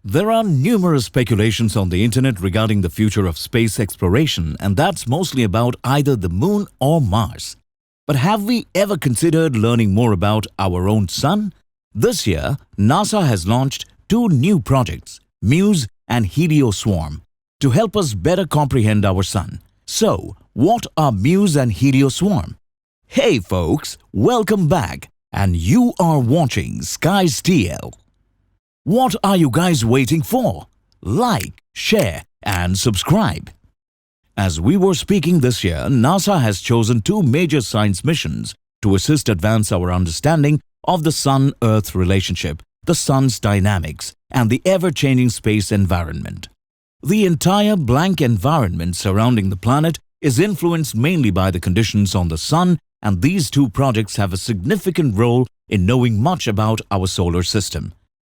There are numerous speculations on the internet regarding the future of space exploration, and that's mostly about either the moon or Mars. But have we ever considered learning more about our own sun? This year, NASA has launched two new projects, Muse and HelioSwarm, to help us better comprehend our sun. So, what are Muse and HelioSwarm? Hey folks, welcome back, and you are watching Skies TL. What are you guys waiting for? Like, share and subscribe. As we were speaking this year, NASA has chosen two major science missions to assist advance our understanding of the Sun-Earth relationship, the Sun's dynamics, and the ever-changing space environment. The entire blank environment surrounding the planet is influenced mainly by the conditions on the Sun, and these two projects have a significant role in knowing much about our solar system.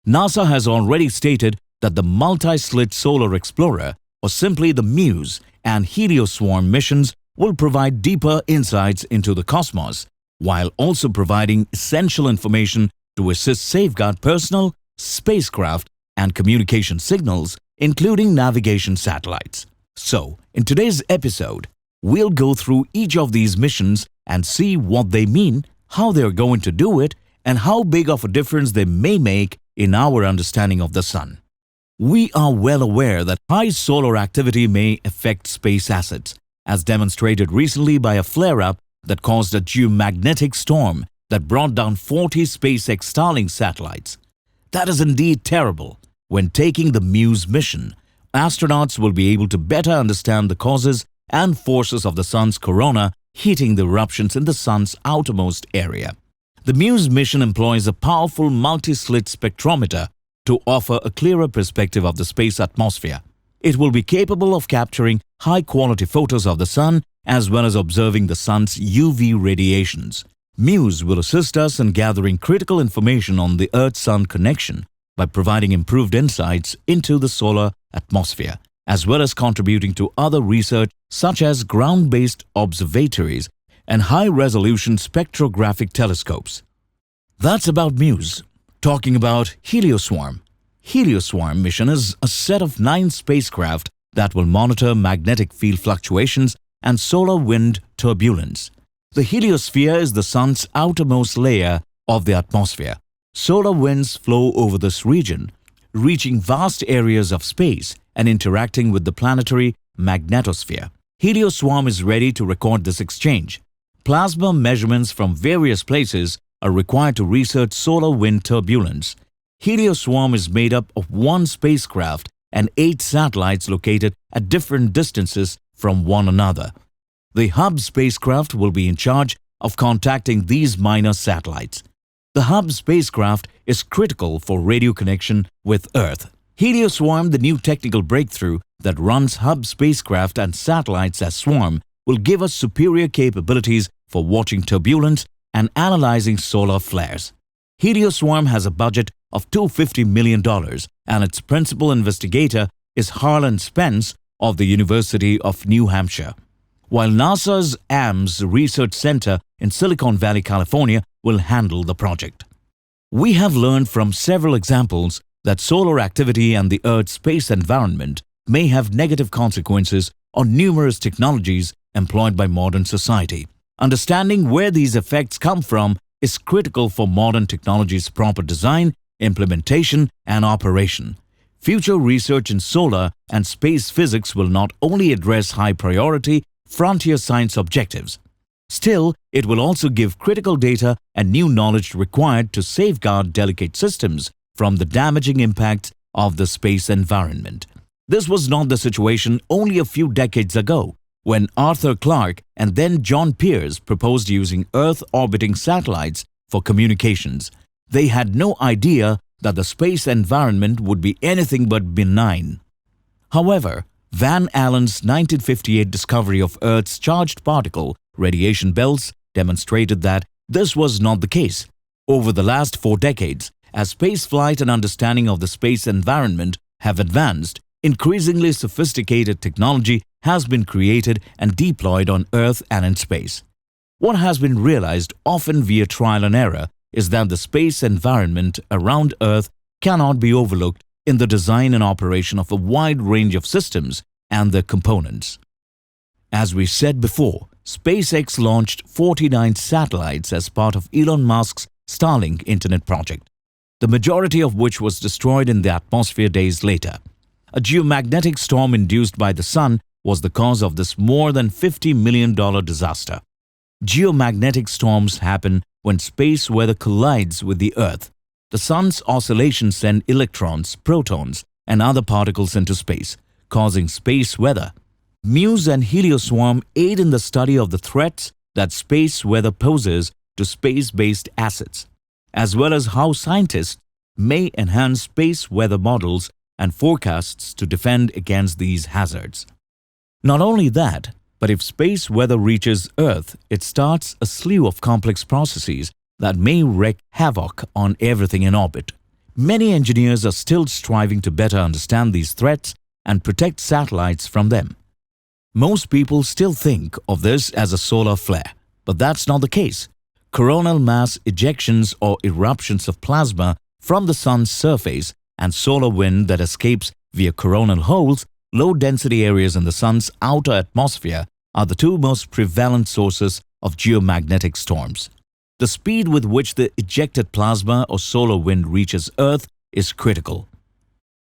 NASA has already stated that the Multi-slit Solar Explorer, or simply the Muse and HelioSwarm missions, will provide deeper insights into the cosmos, while also providing essential information to assist safeguard personal, spacecraft, and communication signals, including navigation satellites. So, in today's episode, we'll go through each of these missions and see what they mean, how they're going to do it, and how big of a difference they may make in our understanding of the Sun. We are well aware that high solar activity may affect space assets, as demonstrated recently by a flare-up that caused a geomagnetic storm that brought down 40 SpaceX Starlink satellites. That is indeed terrible. When taking the Muse mission, astronauts will be able to better understand the causes and forces of the Sun's corona heating the eruptions in the Sun's outermost area. The Muse mission employs a powerful multi-slit spectrometer to offer a clearer perspective of the space atmosphere. It will be capable of capturing high-quality photos of the Sun as well as observing the Sun's UV radiations. Muse will assist us in gathering critical information on the Earth-Sun connection by providing improved insights into the solar atmosphere, as well as contributing to other research such as ground-based observatories and high-resolution spectrographic telescopes. That's about Muse. Talking about HelioSwarm. HelioSwarm mission is a set of 9 spacecraft that will monitor magnetic field fluctuations and solar wind turbulence. The heliosphere is the Sun's outermost layer of the atmosphere. Solar winds flow over this region, reaching vast areas of space and interacting with the planetary magnetosphere. HelioSwarm is ready to record this exchange. Plasma measurements from various places are required to research solar wind turbulence. HelioSwarm is made up of 1 spacecraft and 8 satellites located at different distances from one another. The Hub spacecraft will be in charge of contacting these minor satellites. The Hub spacecraft is critical for radio connection with Earth. HelioSwarm, the new technical breakthrough that runs Hub spacecraft and satellites as swarm, will give us superior capabilities for watching turbulence and analyzing solar flares. HelioSwarm has a budget of $250 million, and its principal investigator is Harlan Spence of the University of New Hampshire, while NASA's AMS Research Center in Silicon Valley, California, will handle the project. We have learned from several examples that solar activity and the Earth's space environment may have negative consequences on numerous technologies employed by modern society. Understanding where these effects come from is critical for modern technology's proper design, implementation, and operation. Future research in solar and space physics will not only address high-priority, frontier science objectives. Still, it will also give critical data and new knowledge required to safeguard delicate systems from the damaging impacts of the space environment. This was not the situation only a few decades ago, when Arthur Clarke and then John Pierce proposed using Earth-orbiting satellites for communications. They had no idea that the space environment would be anything but benign. However, Van Allen's 1958 discovery of Earth's charged particle radiation belts demonstrated that this was not the case. Over the last 4 decades, as spaceflight and understanding of the space environment have advanced, increasingly sophisticated technology has been created and deployed on Earth and in space. What has been realized, often via trial and error, is that the space environment around Earth cannot be overlooked in the design and operation of a wide range of systems and their components. As we said before, SpaceX launched 49 satellites as part of Elon Musk's Starlink internet project, the majority of which was destroyed in the atmosphere days later. A geomagnetic storm induced by the sun was the cause of this more than $50 million disaster. Geomagnetic storms happen when space weather collides with the Earth. The sun's oscillations send electrons, protons, and other particles into space, causing space weather. Muse and HelioSwarm aid in the study of the threats that space weather poses to space-based assets, as well as how scientists may enhance space weather models and forecasts to defend against these hazards. Not only that, but if space weather reaches Earth, it starts a slew of complex processes that may wreak havoc on everything in orbit. Many engineers are still striving to better understand these threats and protect satellites from them. Most people still think of this as a solar flare, but that's not the case. Coronal mass ejections or eruptions of plasma from the sun's surface and solar wind that escapes via coronal holes, low-density areas in the sun's outer atmosphere, are the two most prevalent sources of geomagnetic storms. The speed with which the ejected plasma or solar wind reaches Earth is critical.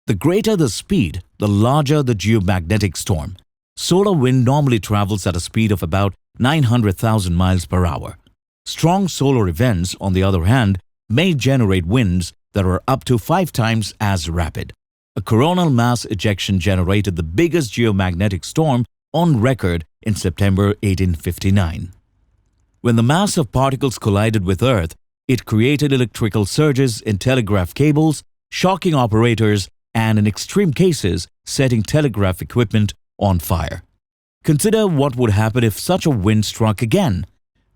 The greater the speed, the larger the geomagnetic storm. Solar wind normally travels at a speed of about 900,000 miles per hour. Strong solar events, on the other hand, may generate winds that are up to 5 times as rapid. A coronal mass ejection generated the biggest geomagnetic storm on record in September 1859. When the mass of particles collided with Earth, it created electrical surges in telegraph cables, shocking operators, and in extreme cases, setting telegraph equipment on fire. Consider what would happen if such a wind struck again.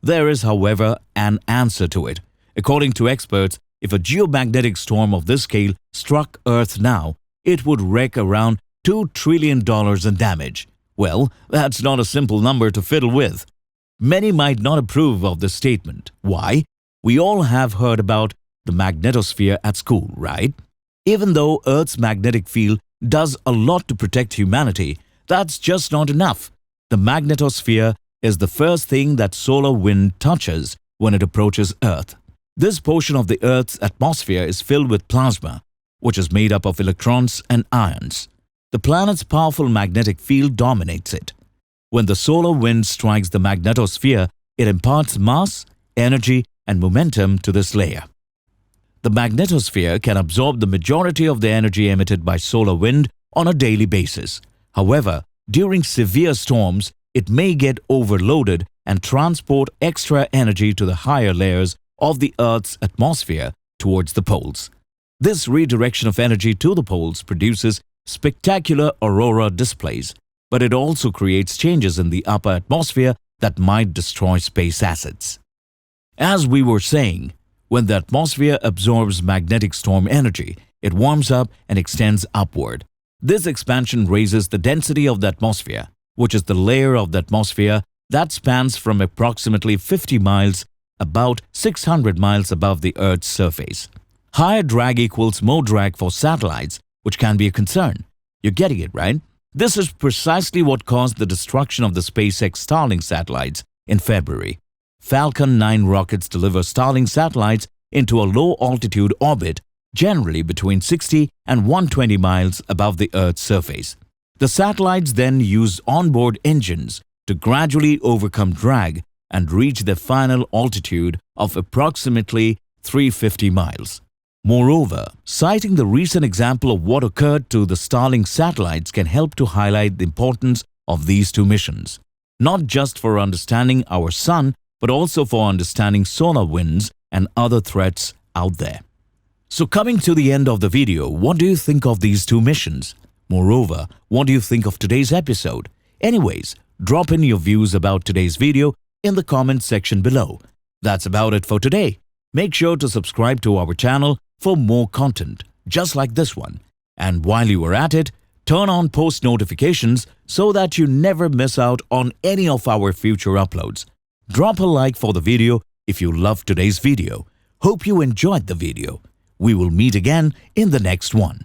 There is, however, an answer to it. According to experts, if a geomagnetic storm of this scale struck Earth now, it would wreak around $2 trillion in damage. Well, that's not a simple number to fiddle with. Many might not approve of this statement. Why? We all have heard about the magnetosphere at school, right? Even though Earth's magnetic field does a lot to protect humanity, that's just not enough. The magnetosphere is the first thing that solar wind touches when it approaches Earth. This portion of the Earth's atmosphere is filled with plasma, which is made up of electrons and ions. The planet's powerful magnetic field dominates it. When the solar wind strikes the magnetosphere, it imparts mass, energy, and momentum to this layer. The magnetosphere can absorb the majority of the energy emitted by solar wind on a daily basis. However, during severe storms, it may get overloaded and transport extra energy to the higher layers of the Earth's atmosphere towards the poles. This redirection of energy to the poles produces spectacular aurora displays, but it also creates changes in the upper atmosphere that might destroy space assets. As we were saying, when the atmosphere absorbs magnetic storm energy, it warms up and extends upward. This expansion raises the density of the atmosphere, which is the layer of the atmosphere that spans from approximately 50 miles about 600 miles above the Earth's surface. Higher drag equals more drag for satellites, which can be a concern. You're getting it, right? This is precisely what caused the destruction of the SpaceX Starlink satellites in February. Falcon 9 rockets deliver Starlink satellites into a low-altitude orbit, generally between 60 and 120 miles above the Earth's surface. The satellites then use onboard engines to gradually overcome drag and reach their final altitude of approximately 350 miles. Moreover, citing the recent example of what occurred to the Starlink satellites can help to highlight the importance of these two missions, not just for understanding our sun, but also for understanding solar winds and other threats out there. So coming to the end of the video, what do you think of these two missions? Moreover, what do you think of today's episode? Anyways, drop in your views about today's video in the comments section below. That's about it for today. Make sure to subscribe to our channel for more content just like this one. And while you are at it, turn on post notifications so that you never miss out on any of our future uploads. Drop a like for the video if you loved today's video. Hope you enjoyed the video. We will meet again in the next one.